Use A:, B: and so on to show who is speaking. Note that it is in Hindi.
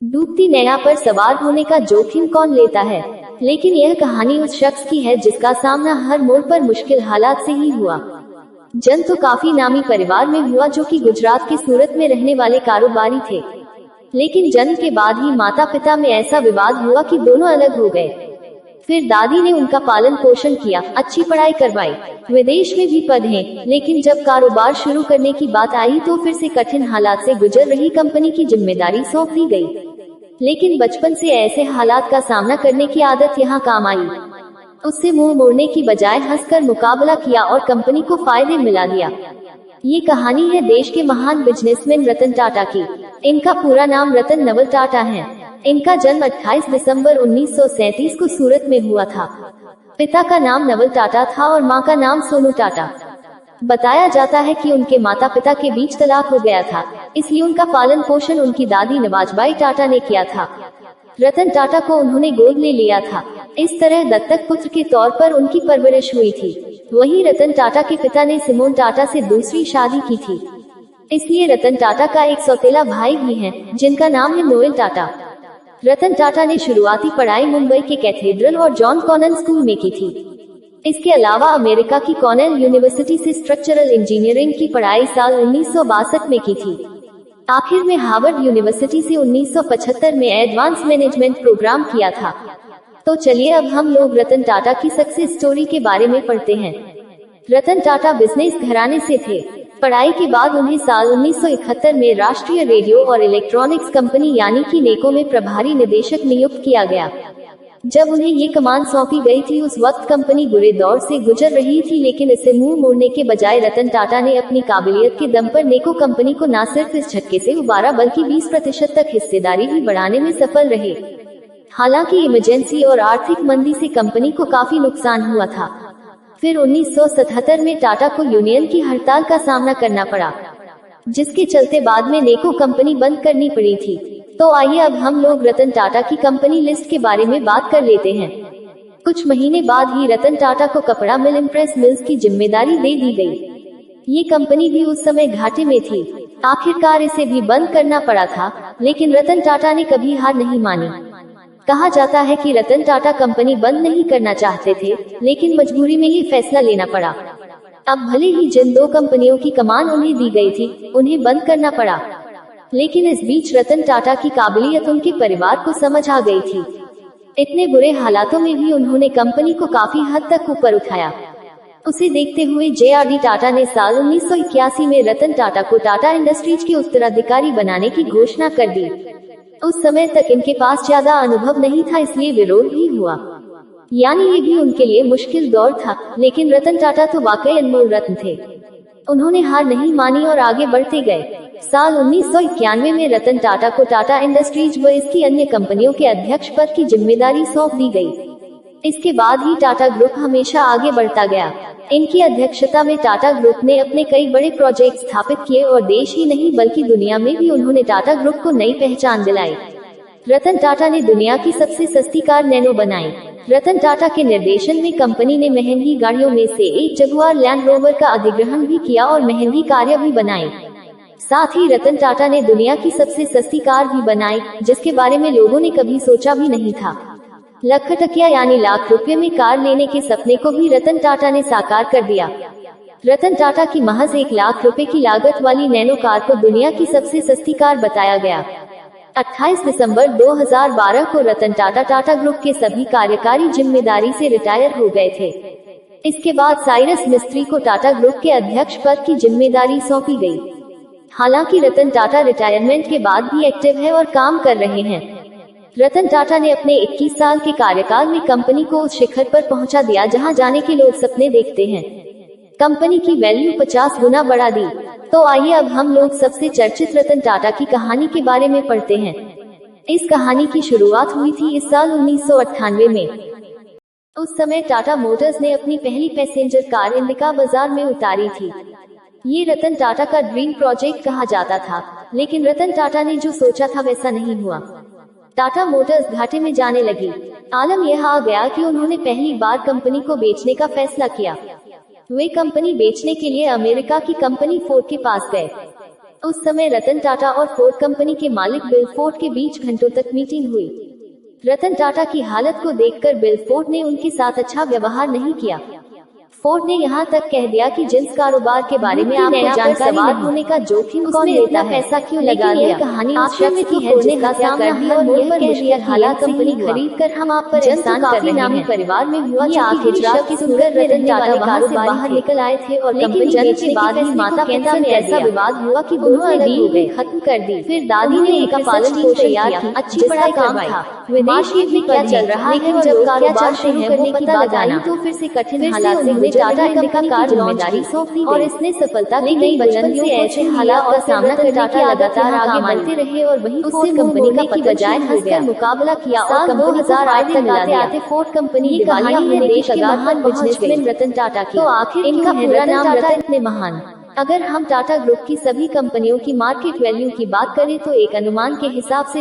A: डूबती नैया पर सवार होने का जोखिम कौन लेता है। लेकिन यह कहानी उस शख्स की है जिसका सामना हर मोड़ पर मुश्किल हालात से ही हुआ। जन्म तो काफी नामी परिवार में हुआ जो कि गुजरात के सूरत में रहने वाले कारोबारी थे। लेकिन जन्म के बाद ही माता पिता में ऐसा विवाद हुआ कि दोनों अलग हो गए। फिर दादी ने उनका पालन पोषण किया, अच्छी पढ़ाई करवाई, विदेश में भी पढ़े। लेकिन जब कारोबार शुरू करने की बात आई तो फिर से कठिन हालात से गुजर रही कंपनी की जिम्मेदारी सौंप दी गई। लेकिन बचपन से ऐसे हालात का सामना करने की आदत यहाँ काम आई। उससे मुंह मोड़ने की बजाय हंसकर मुकाबला किया और कंपनी को फायदे मिला दिया। ये कहानी है देश के महान बिजनेसमैन रतन टाटा की। इनका पूरा नाम रतन नवल टाटा है। इनका जन्म 28 दिसंबर 1937 को सूरत में हुआ था। पिता का नाम नवल टाटा था और मां का नाम सोनू टाटा। बताया जाता है कि उनके माता पिता के बीच तलाक हो गया था, इसलिए उनका पालन पोषण उनकी दादी नवाजबाई टाटा ने किया था। रतन टाटा को उन्होंने गोद ले लिया था। इस तरह दत्तक पुत्र के तौर पर उनकी परवरिश हुई थी। वहीं रतन टाटा के पिता ने सिमोन टाटा से दूसरी शादी की थी, इसलिए रतन टाटा का एक सौतेला भाई भी है जिनका नाम है नोएल टाटा। रतन टाटा ने शुरुआती पढ़ाई मुंबई के कैथेड्रल और जॉन कॉनन स्कूल में की थी। इसके अलावा अमेरिका की कॉर्नेल यूनिवर्सिटी से स्ट्रक्चरल इंजीनियरिंग की पढ़ाई साल 1962 में की थी। आखिर में हार्वर्ड यूनिवर्सिटी से 1975 में एडवांस मैनेजमेंट प्रोग्राम किया था। तो चलिए अब हम लोग रतन टाटा की सक्सेस स्टोरी के बारे में पढ़ते हैं। रतन टाटा बिजनेस घराने से थे। पढ़ाई के बाद उन्हें साल 1971 में राष्ट्रीय रेडियो और इलेक्ट्रॉनिक्स कंपनी यानी कि नेको में प्रभारी निदेशक नियुक्त किया गया। जब उन्हें ये कमान सौंपी गई थी उस वक्त कंपनी बुरे दौर से गुजर रही थी, लेकिन इसे मुंह मोड़ने के बजाय रतन टाटा ने अपनी काबिलियत के दम पर नेको कंपनी को न सिर्फ इस झटके से उबारा बल्कि 20% तक हिस्सेदारी भी बढ़ाने में सफल रहे। हालांकि इमरजेंसी और आर्थिक मंदी से कंपनी को काफी नुकसान हुआ था। फिर 1977 में टाटा को यूनियन की हड़ताल का सामना करना पड़ा, जिसके चलते बाद में नेको कंपनी बंद करनी पड़ी थी। तो आइए अब हम लोग रतन टाटा की कंपनी लिस्ट के बारे में बात कर लेते हैं। कुछ महीने बाद ही रतन टाटा को कपड़ा मिल इम्प्रेस मिल्स की जिम्मेदारी दे दी गई। ये कंपनी भी उस समय घाटे में थी। आखिरकार इसे भी बंद करना पड़ा था, लेकिन रतन टाटा ने कभी हार नहीं मानी। कहा जाता है कि रतन टाटा कंपनी बंद नहीं करना चाहते थे, लेकिन मजबूरी में ये फैसला लेना पड़ा। अब भले ही जिन दो कंपनियों की कमान उन्हें दी गई थी, उन्हें बंद करना पड़ा, लेकिन इस बीच रतन टाटा की काबिलियत उनके परिवार को समझ आ गई थी। इतने बुरे हालातों में भी उन्होंने कंपनी को काफी हद तक ऊपर उठाया। उसे देखते हुए JRD टाटा ने साल 1981 में रतन टाटा को टाटा इंडस्ट्रीज के उत्तराधिकारी बनाने की घोषणा कर दी। उस समय तक इनके पास ज्यादा अनुभव नहीं था, इसलिए विरोध भी हुआ, यानी ये भी उनके लिए मुश्किल दौर था। लेकिन रतन टाटा तो वाकई अनमोल रत्न थे। उन्होंने हार नहीं मानी और आगे बढ़ते गए। साल 1991 में रतन टाटा को टाटा इंडस्ट्रीज व इसकी अन्य कंपनियों के अध्यक्ष पद की जिम्मेदारी सौंप दी गई। इसके बाद ही टाटा ग्रुप हमेशा आगे बढ़ता गया। इनकी अध्यक्षता में टाटा ग्रुप ने अपने कई बड़े प्रोजेक्ट स्थापित किए और देश ही नहीं बल्कि दुनिया में भी उन्होंने टाटा ग्रुप को नई पहचान दिलाई। रतन टाटा ने दुनिया की सबसे सस्ती कार नैनो बनाई। रतन टाटा के निर्देशन में कंपनी ने महंगी गाड़ियों में से एक जगुआर लैंड रोवर का अधिग्रहण भी किया और महंगी कारें भी बनाई। साथ ही रतन टाटा ने दुनिया की सबसे सस्ती कार भी बनाई, जिसके बारे में लोगों ने कभी सोचा भी नहीं था। लखटकिया यानी लाख रुपए में कार लेने के सपने को भी रतन टाटा ने साकार कर दिया। रतन टाटा की महज 1 लाख रुपए की लागत वाली नैनो कार को दुनिया की सबसे सस्ती कार बताया गया। 28 दिसंबर 2012 को रतन टाटा टाटा ग्रुप के सभी कार्यकारी जिम्मेदारी से रिटायर हो गए थे। इसके बाद साइरस मिस्त्री को टाटा ग्रुप के अध्यक्ष पद की जिम्मेदारी सौंपी गई। हालांकि रतन टाटा रिटायरमेंट के बाद भी एक्टिव है और काम कर रहे हैं। रतन टाटा ने अपने 21 साल के कार्यकाल में कंपनी को उस शिखर पर पहुंचा दिया जहां जाने के लोग सपने देखते हैं। कंपनी की वैल्यू 50 गुना बढ़ा दी। तो आइए अब हम लोग सबसे चर्चित रतन टाटा की कहानी के बारे में पढ़ते हैं। इस कहानी की शुरुआत हुई थी इस साल 1998 में। उस समय टाटा मोटर्स ने अपनी पहली पैसेंजर कार इंडिका बाजार में उतारी थी। ये रतन टाटा का ड्रीम प्रोजेक्ट कहा जाता था, लेकिन रतन टाटा ने जो सोचा था वैसा नहीं हुआ। टाटा मोटर्स घाटे में जाने लगी। आलम यह आ गया कि उन्होंने पहली बार कंपनी को बेचने का फैसला किया। वे कंपनी बेचने के लिए अमेरिका की कंपनी फोर्ड के पास गए। उस समय रतन टाटा और फोर्ड कंपनी के मालिक बिल फोर्ड के बीच घंटों तक मीटिंग हुई। रतन टाटा की हालत को देखकर बिल फोर्ड ने उनके साथ अच्छा व्यवहार नहीं किया। फोर्ड ने यहाँ तक कह दिया कि जिस कारोबार के बारे में आपको जानकारी नहीं होने का जोखिम कौन लेता है, पैसा क्यों लगा लिया। कहानी उस शख्स की है जिसका सामना हर मोड़ पर मुश्किल हालात कंपनी खरीद कर हम आप पर एहसान कर रहे हैं। नामी परिवार में हुआ जो गुजरात की सुंदर रतन टाटा वहाँ से बाहर निकल आए थे और कंपनी जन्म के बाद ही माता पिता में ऐसा विवाद हुआ कि दोनों अलग हो गए, खत्म कर दी। फिर दादी ने एक पालन पोषण तैयार की, अच्छी पढ़ाई करवाई। विदेश में क्या चल रहा है, जब कारोबार शुरू करने की बात आई तो फिर से कठिन हालात से टाटा कंपनी की जिम्मेदारी सौंप दी और इसने सफलता की नई बचपन से ऐसे हालात का सामना करने की लगातार आगे बढ़ते रहे और वही फोर्ड कंपनी का की बजाय हंसकर मुकाबला किया और 2008 तक आते फोर्ड कंपनी दिवालिया है देश के महान बिजनेसमैन रतन टाटा की। तो आखिर इनका पूरा नाम टाटा इतने महान। अगर हम टाटा ग्रुप की सभी कंपनियों की मार्केट वैल्यू की बात करें तो एक अनुमान के हिसाब से